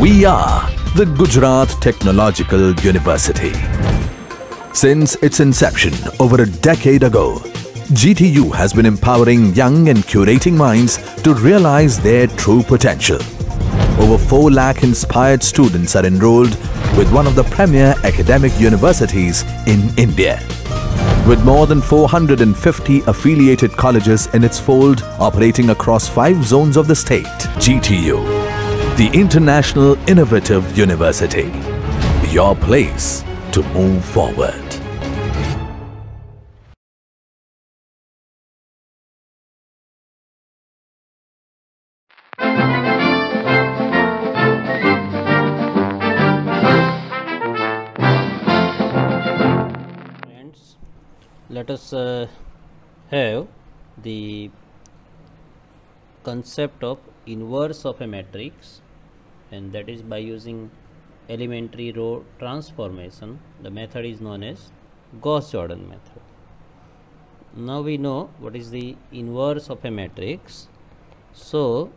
We are the Gujarat Technological University. Since its inception over a decade ago, GTU has been empowering young and curating minds to realize their true potential. Over 4 lakh inspired students are enrolled with one of the premier academic universities in India. With more than 450 affiliated colleges in its fold operating across 5 zones of the state, GTU, the International Innovative University, your place to move forward. Friends, let us have the concept of inverse of a matrix, and that is by using elementary row transformation. The method is known as Gauss-Jordan method. Now we know what is the inverse of a matrix. So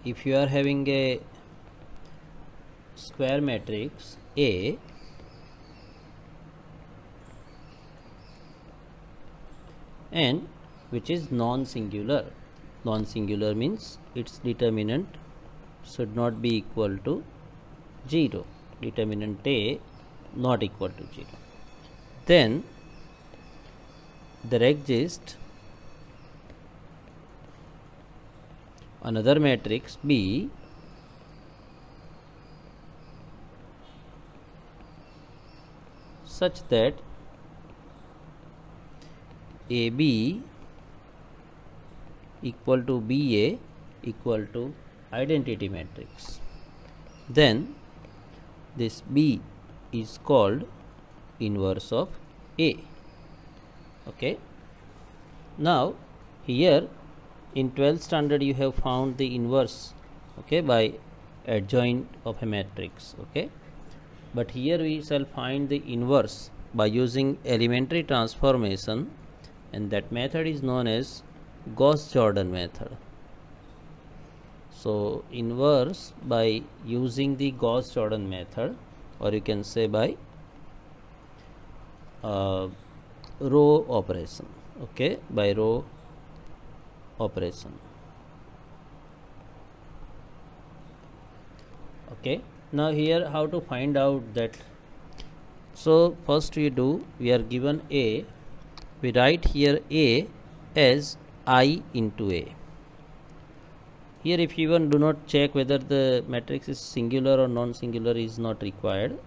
if you are having a square matrix A, and which is non-singular. Non-singular means its determinant should not be equal to 0. Determinant A not equal to 0. Then there exists another matrix B such that AB equal to BA equal to identity matrix. Then this B is called inverse of A. Okay. Now here in 12th standard you have found the inverse, okay, by adjoint of a matrix. Okay, but here we shall find the inverse by using elementary transformation, and that method is known as Gauss-Jordan method. So inverse by using the Gauss-Jordan method, or you can say by row operation. Okay, by row operation. Okay, now here how to find out that. So first we are given A, we write here A as I into A. Here if you even do not check whether the matrix is singular or non-singular is not required.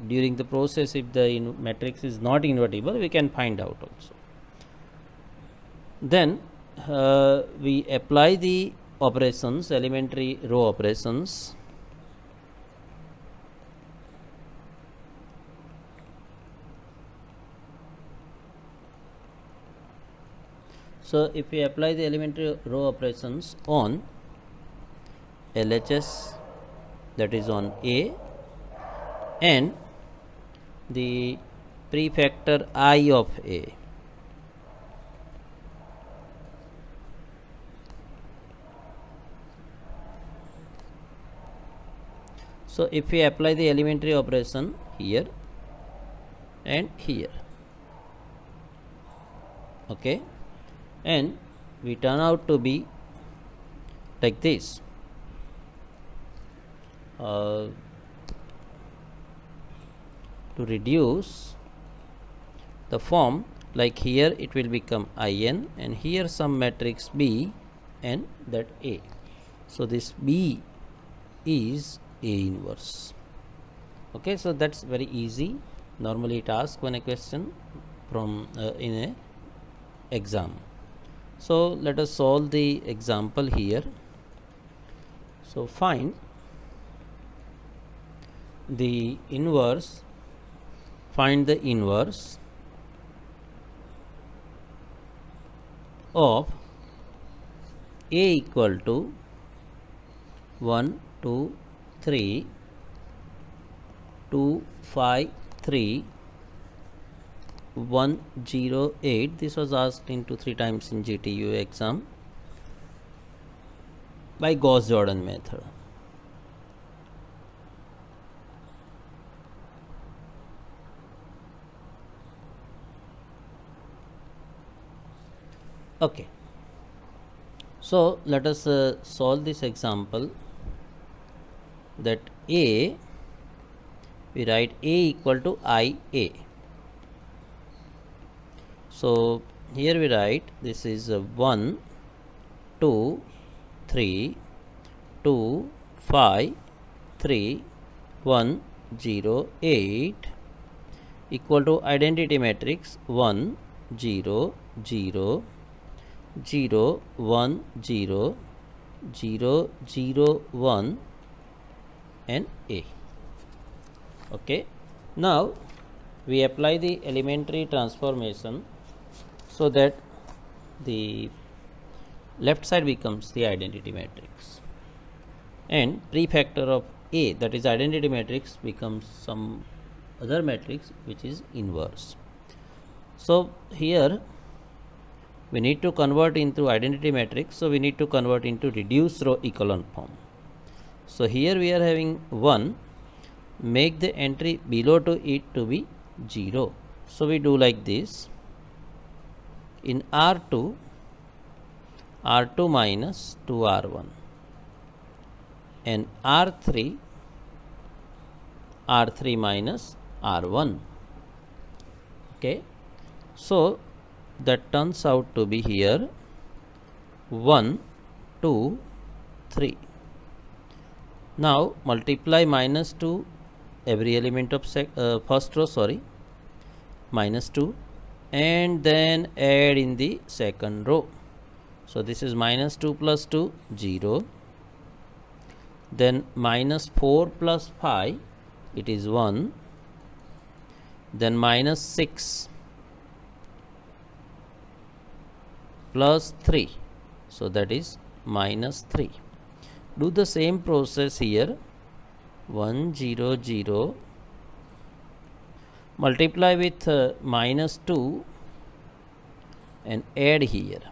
During the process, if the matrix is not invertible, we can find out also. Then we apply the operations, elementary row operations. So if we apply the elementary row operations on LHS, that is on A, and the prefactor I of A, so if we apply the elementary operation here and here, okay, and we turn out to be like this. To reduce the form, like here it will become In, and here some matrix B and that A. So this B is A inverse. Okay, so that's very easy. Normally it asks when a question from in a exam. So let us solve the example here. So find the inverse, find the inverse of A equal to 1, 2, 3, 2, 5, 3, 108. This was asked into 3 times in GTU exam. by Gauss-Jordan method. Okay, so let us solve this example, that A, we write A equal to IA. So here we write this is 1, 2, 3, 2, 5, 3, 1, 0, 8 equal to identity matrix 1, 0, 0, 0, 1, 0, 0, 0, 1 and A. Okay, now we apply the elementary transformation so that the left side becomes the identity matrix and prefactor of A, that is identity matrix, becomes some other matrix which is inverse. So here we need to convert into identity matrix, so we need to convert into reduced row echelon form. So here we are having 1, make the entry below to it to be 0. So we do like this. In R2, R2 minus 2R1 and R3, R3 minus R1. Okay, so that turns out to be here 1, 2, 3. Now multiply minus 2 every element of first row, minus 2, and then add in the second row. So this is minus 2 plus 2, 0. Then minus 4 plus 5, it is 1. Then minus 6 plus 3, so that is minus 3. Do the same process here, 1, 0, 0, multiply with minus 2 and add here.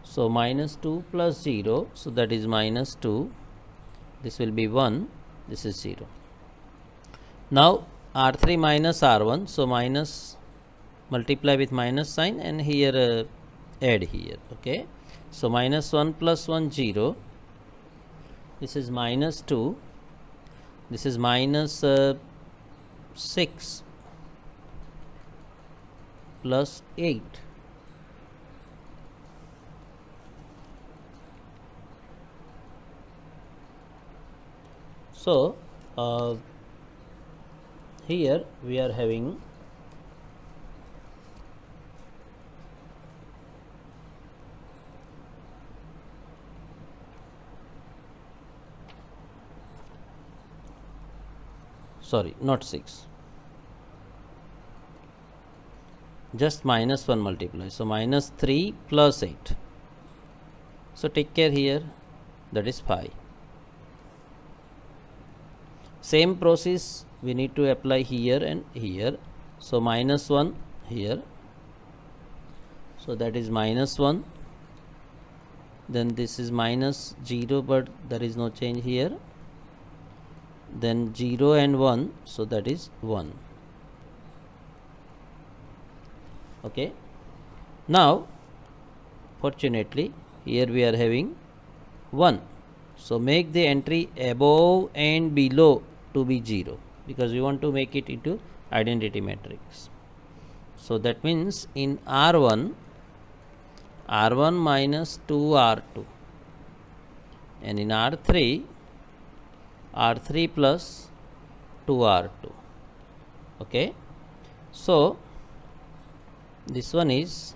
So minus 2 plus 0, so that is minus 2, this will be 1, this is 0. Now R3 minus R1, so minus, multiply with minus sign and here add here. Okay, so minus 1 plus 1, 0, this is minus 2, this is minus 6 plus 8. So here we are having not 6, just minus 1 multiply, so minus 3 plus 8, so take care here, that is 5. Same process we need to apply here and here, so minus 1 here, so that is minus 1, then this is minus 0, but there is no change here, then 0 and 1, so that is 1. Okay, now fortunately here we are having 1, so make the entry above and below to be 0, because we want to make it into identity matrix. So that means in R1, R1 minus 2R2, and in R3, R3 plus 2R2. Okay, so this one is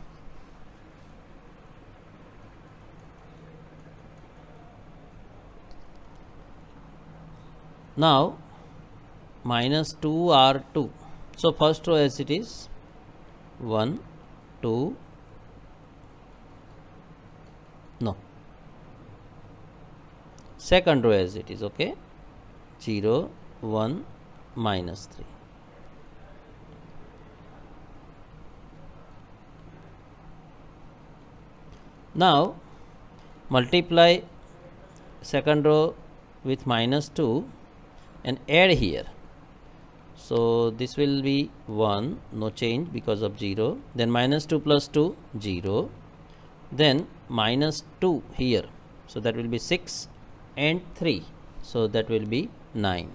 now minus 2R2. So first row as it is 1, 2, no, second row as it is. Okay, 0, 1, minus 3. Now multiply second row with minus 2 and add here. So this will be 1, no change because of 0. Then minus 2 plus 2, 0. Then minus 2 here. So that will be 6 and 3. So that will be 9.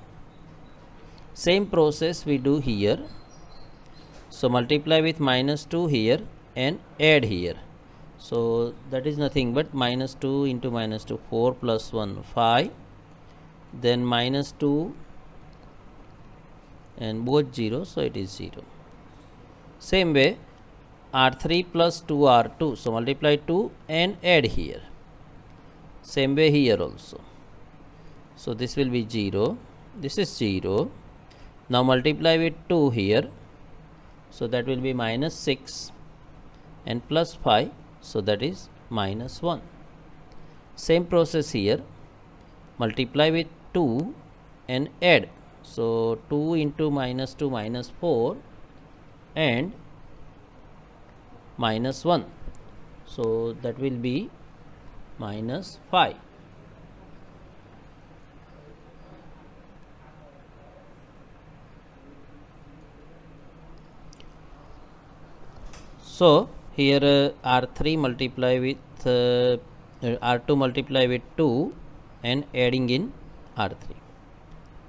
Same process we do here. So multiply with minus 2 here and add here. So that is nothing but minus 2 into minus 2, 4 plus 1, 5. Then minus 2 and both 0, so it is 0. Same way R3 plus 2 R2. So multiply 2 and add here. Same way here also. So this will be 0. This is 0. Now multiply with 2 here. So that will be minus 6 and plus 5. So that is minus 1. Same process here. Multiply with 2 and add. So 2 into minus 2 minus 4 and minus 1. So that will be minus 5. So here R3 multiply with R2 multiply with 2 and adding in R3.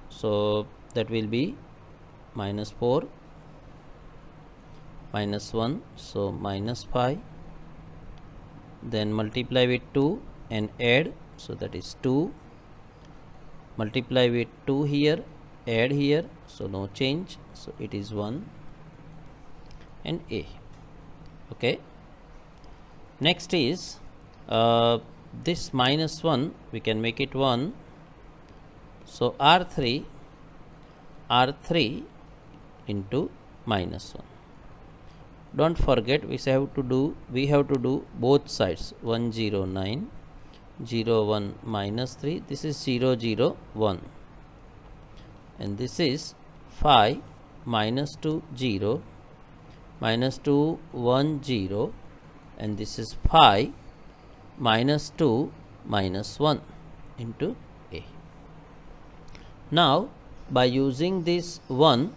So that will be minus 4, minus 1, so minus 5. Then multiply with 2 and add, so that is 2. Multiply with 2 here, add here, so no change, so it is 1 and A. Okay. Next is this minus 1, we can make it 1. So R3 into minus 1. Don't forget we have to do both sides. 1 0 9, 0 1 minus 3. This is 0 0 1, and this is 5 minus 2 0, minus 2 1 0, and this is 5 minus 2 minus 1 into A. Now by using this 1,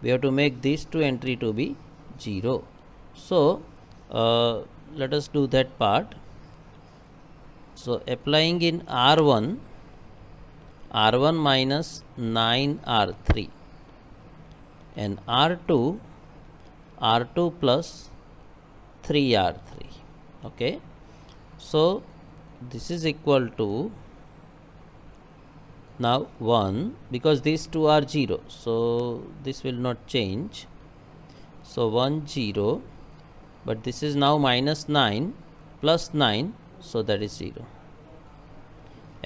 we have to make these two entry to be 0. So let us do that part. So applying in R1 minus 9 R3 and R2 plus 3 R3. Okay. So this is equal to now 1, because these two are 0, so this will not change. So 1 0, but this is now minus 9 plus 9, so that is 0.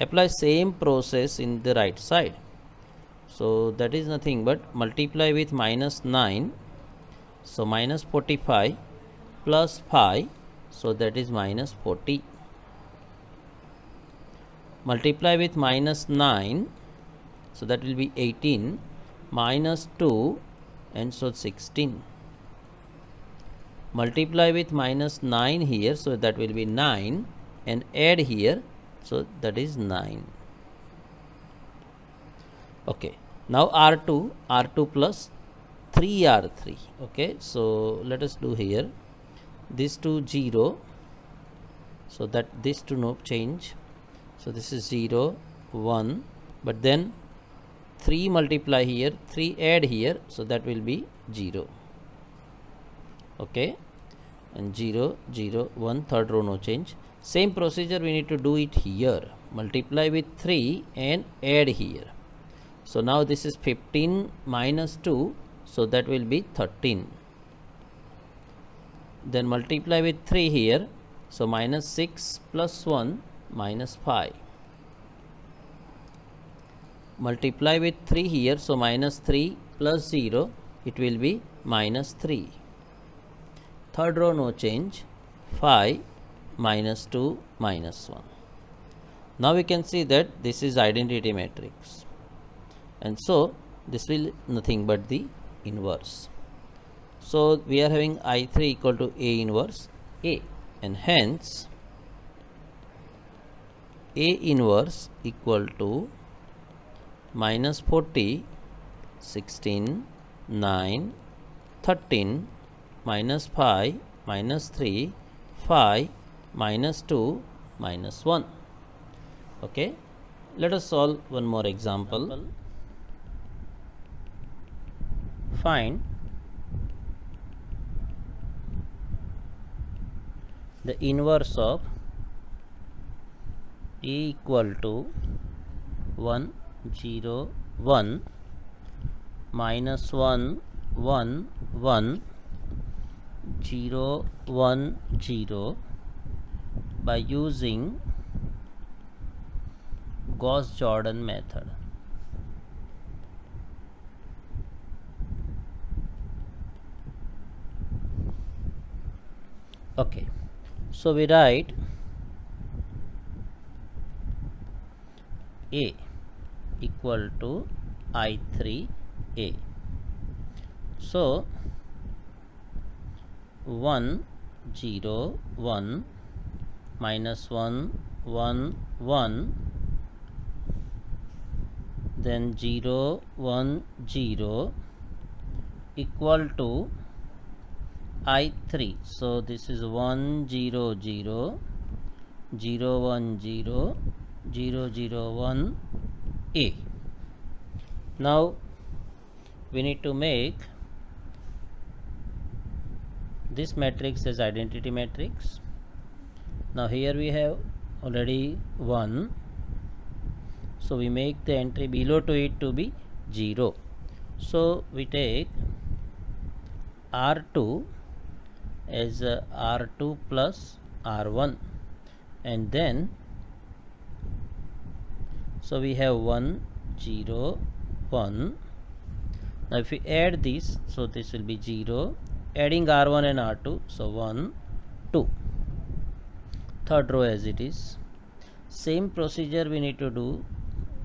Apply same process in the right side. So that is nothing but multiply with minus 9, so minus 45 plus 5, so that is minus 40. Multiply with minus 9, so that will be 18, minus 2, and so 16. Multiply with minus 9 here, so that will be 9, and add here, so that is 9. Okay. Now R2 plus 3 R3. Okay. So let us do here. These two 0, so that these two no change. So this is 0 1, but then 3 multiply here, 3 add here, so that will be 0. Okay, and 0 0 1, third row no change. Same procedure we need to do it here. Multiply with 3 and add here. So now this is 15 minus 2, so that will be 13. Then multiply with 3 here, so minus 6 plus 1 minus 5. Multiply with 3 here, so minus 3 plus 0, it will be minus 3. Third row no change, 5 minus 2 minus 1. Now we can see that this is identity matrix, and so this will nothing but the inverse. So we are having I3 equal to A inverse A, and hence A inverse equal to minus 40, 16, 9, 13, minus 5, minus 3, 5, minus 2, minus 1. Okay, let us solve one more example. Find the inverse of A equal to 1, 0, 1, minus 1, 1, 1, 0, 1, 0 by using Gauss-Jordan method. Okay, so we write A equal to I3A. So 1, 0, 1, minus 1, 1, 1, then 0, 1, 0 equal to I3. So this is 1, 0, 0, 0, 1, 0, 0, 0, 1, A. Now we need to make this matrix as identity matrix. Now here we have already 1, so we make the entry below to it to be 0. So we take R2 as R2 plus R1, and then so we have 1, 0, 1. Now if we add this, so this will be 0, adding R1 and R2, so 1, 2. Third row as it is. Same procedure we need to do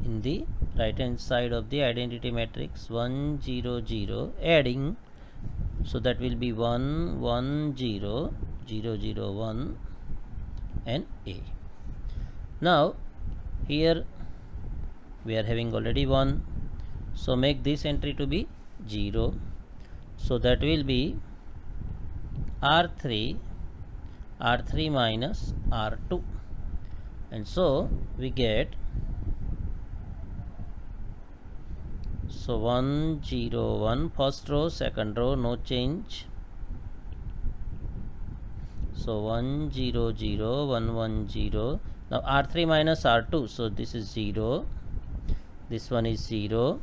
in the right hand side of the identity matrix. 1, 0, 0, adding, so that will be 1, 1, 0, 0, 0, 1 and A. Now here we are having already 1, so make this entry to be 0, so that will be R3 minus R2, and so we get, so 1, 0, 1, first row, second row, no change. So 1, 0, 0, 1, 1, 0. Now R3 minus R2, so this is 0, this one is 0.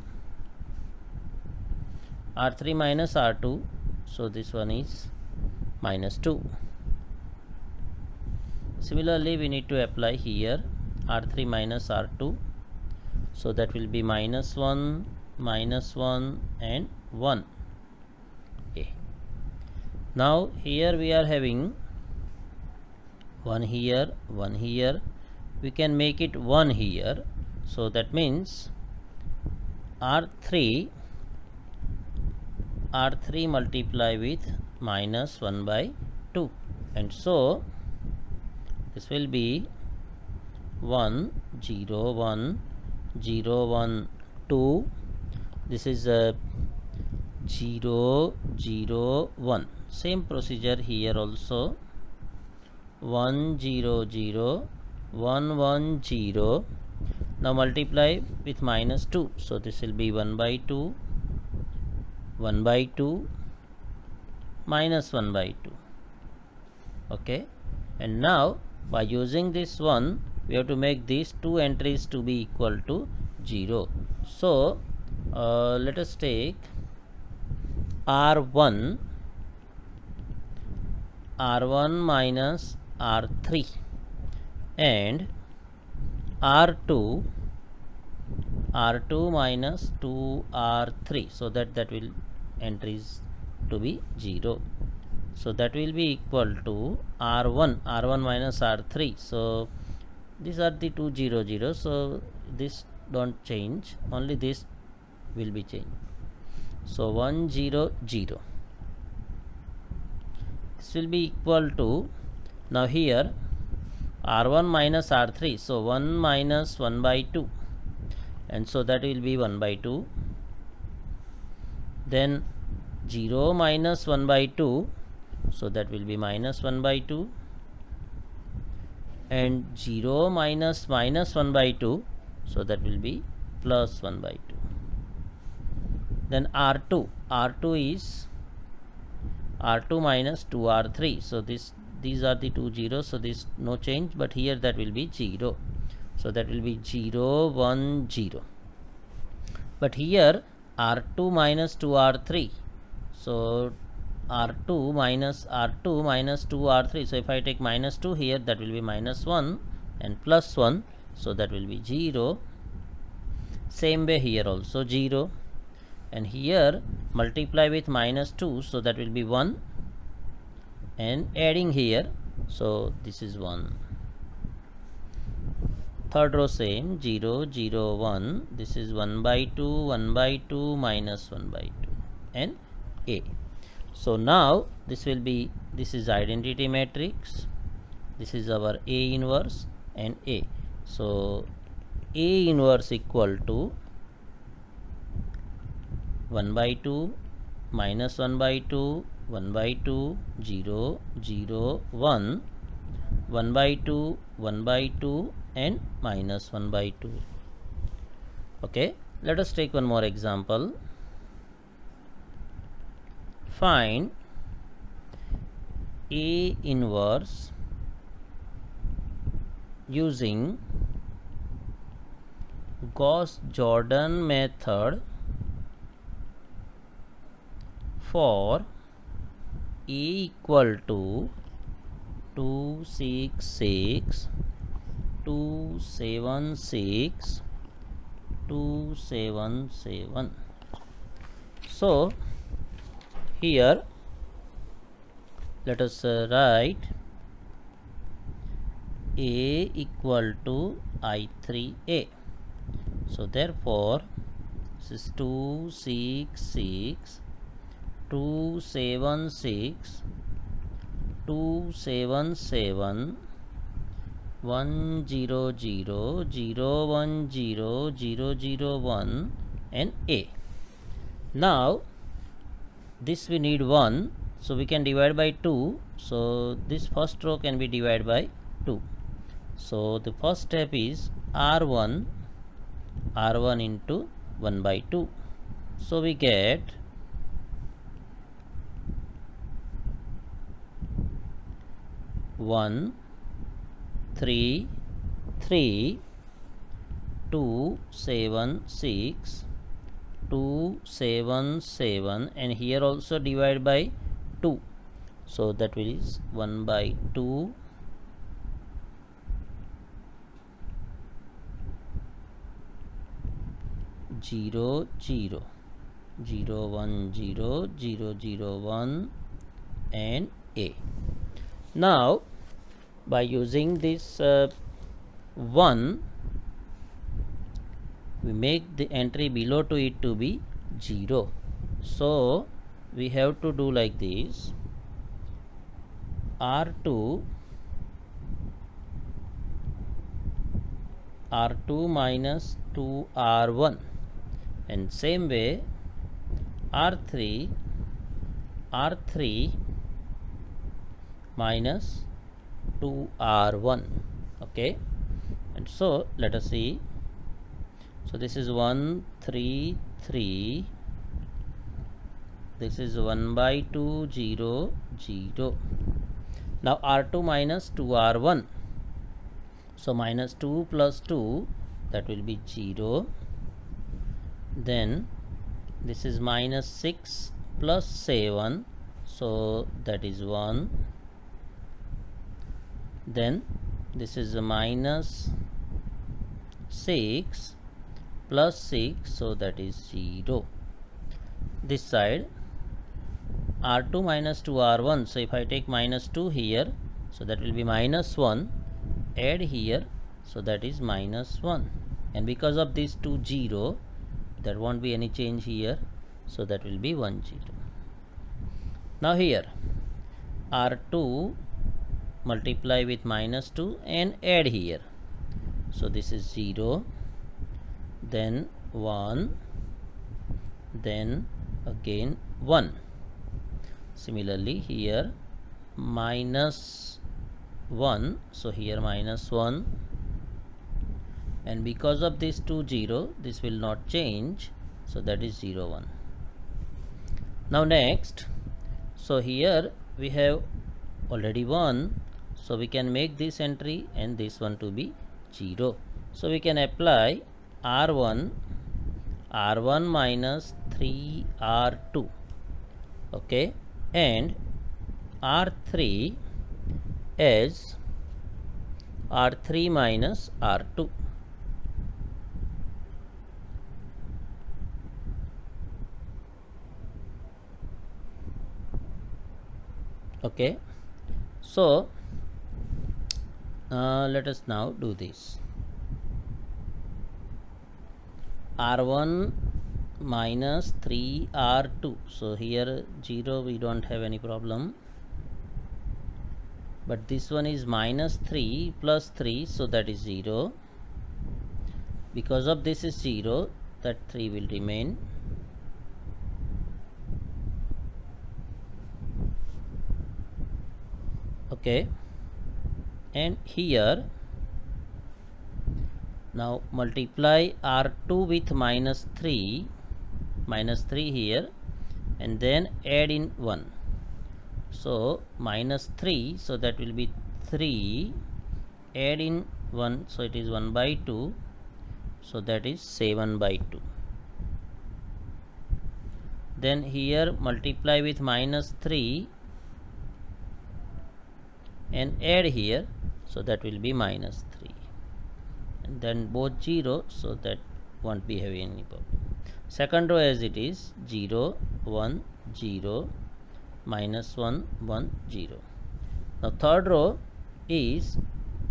R3 minus R2, so this one is minus 2. Similarly, we need to apply here R3 minus R2, so that will be minus 1, and 1. Okay. Now here we are having 1 here, 1 here, we can make it 1 here, so that means R3 multiply with minus 1 by 2, and so this will be 1, 0, 1, 0, 1, 2, this is a 0, 0, 1. Same procedure here also, 1, 0, 0, 1, 1, 0. Now multiply with minus 2, so this will be 1 by 2, 1 by 2, minus 1 by 2. Okay, and now by using this one, we have to make these two entries to be equal to 0. So let us take R1 minus R3 and R2 minus 2R3, so that will entries to be 0. So that will be equal to R1 minus R3. So these are the two 0, 0, so this don't change, only this will be changed. So 1, 0, 0. This will be equal to, now here r1 minus r3, so 1 minus 1 by 2, and so that will be 1 by 2. Then 0 minus 1 by 2, so that will be minus 1 by 2, and 0 minus minus 1 by 2, so that will be plus 1 by 2. Then r2 is r2 minus 2r3, so these are the two zeros, so this no change, but here that will be 0, so that will be 0 1 0. But here r2 minus 2r3, so r2 minus 2r3, so if I take minus 2 here, that will be minus 1 and plus 1, so that will be 0. Same way here also 0, and here multiply with minus 2, so that will be 1, and adding here, so this is 1. Third row same, 0 0 1, this is 1 by 2 minus 1 by 2, and A. So now this is identity matrix, this is our A inverse and A. So A inverse equal to 1 by 2 minus 1 by 2, 1 by 2, 0 0 1, 1 by 2, 1 by 2, and minus 1 by 2. Okay, let us take one more example. Find A inverse using Gauss-Jordan method for A equal to 266, 276, 277. So here let us write A equal to I3A. So therefore this is 266, 276, 277, 100, 010, 001, and A. Now this we need 1, so we can divide by 2, so this first row can be divided by 2. So the first step is r1 into 1 by 2, so we get 1 3 3 2 7 6 2 7 7, and here also divide by 2, so that is 1 by 2, 0 0 0 1 0 0 0 1, and A. Now by using this 1, we make the entry below to it to be 0, so we have to do like this: r2 minus 2r1, and same way r3 minus 2r1. Okay, and so let us see. So this is 1 3 3, this is 1 by 2 0 0. Now r2 minus 2r1, so minus 2 plus 2, that will be 0. Then this is minus 6 plus 7, so that is 1. Then this is a minus 6 plus 6, so that is 0. This side r2 minus 2r1, so if I take minus 2 here, so that will be minus 1, add here, so that is minus 1, and because of these two 0, there won't be any change here, so that will be 1 0. Now here r2 multiply with minus 2 and add here. So this is 0, then 1, then again 1. Similarly here minus 1, so here minus 1, and because of this 2 0, this will not change, so that is 0 1. Now next, so here we have already 1, so we can make this entry and this one to be 0. So we can apply R1 minus 3 R2, okay, and R3 as R3 minus R2. Okay, so let us now do this. R1 minus 3 R2, so here 0 we don't have any problem, but this one is minus 3 plus 3, so that is 0. Because of this is 0, that 3 will remain. Okay, and here now multiply R2 with minus 3 here, and then add in 1. So minus 3, so that will be 3, add in 1, so it is 1 by 2, so that is 7 by 2. Then here multiply with minus 3 and add here, so that will be minus 3, and then both 0, so that won't be having any problem. Second row as it is 0 1 0 minus 1 1 0. Now third row is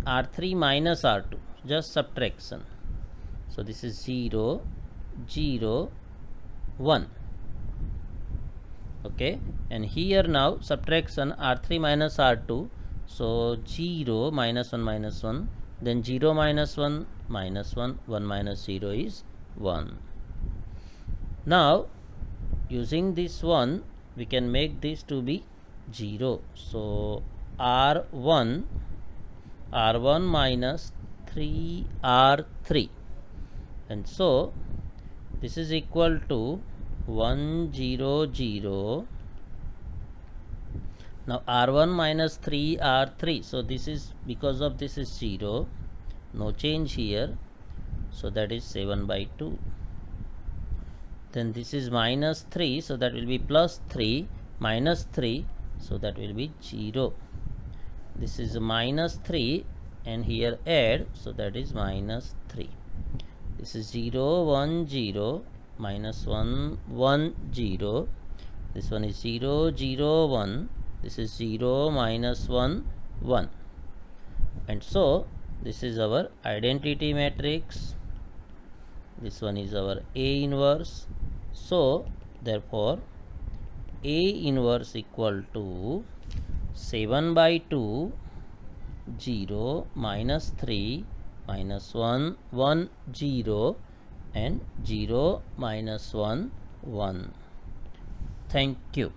R3 minus R2, just subtraction. So this is 0 0 1. Okay, and here now subtraction R3 minus R2. So 0 minus 1, then 0 minus 1 minus 1, 1 minus 0 is 1. Now using this 1, we can make this to be 0. So R1 minus 3 R3, and so this is equal to 1 0 0. Now R1 minus 3 R3, so this is, because of this is 0, no change here, so that is 7 by 2. Then this is minus 3, so that will be plus 3, minus 3, so that will be 0. This is minus 3 and here add, so that is minus 3. This is 0 1 0 minus 1 1 0. This one is 0 0 1. This is 0 minus 1 1, and so this is our identity matrix. This one is our A inverse. So therefore A inverse equal to 7 by 2 0 minus 3 minus 1 1 0 and 0 minus 1 1. Thank you.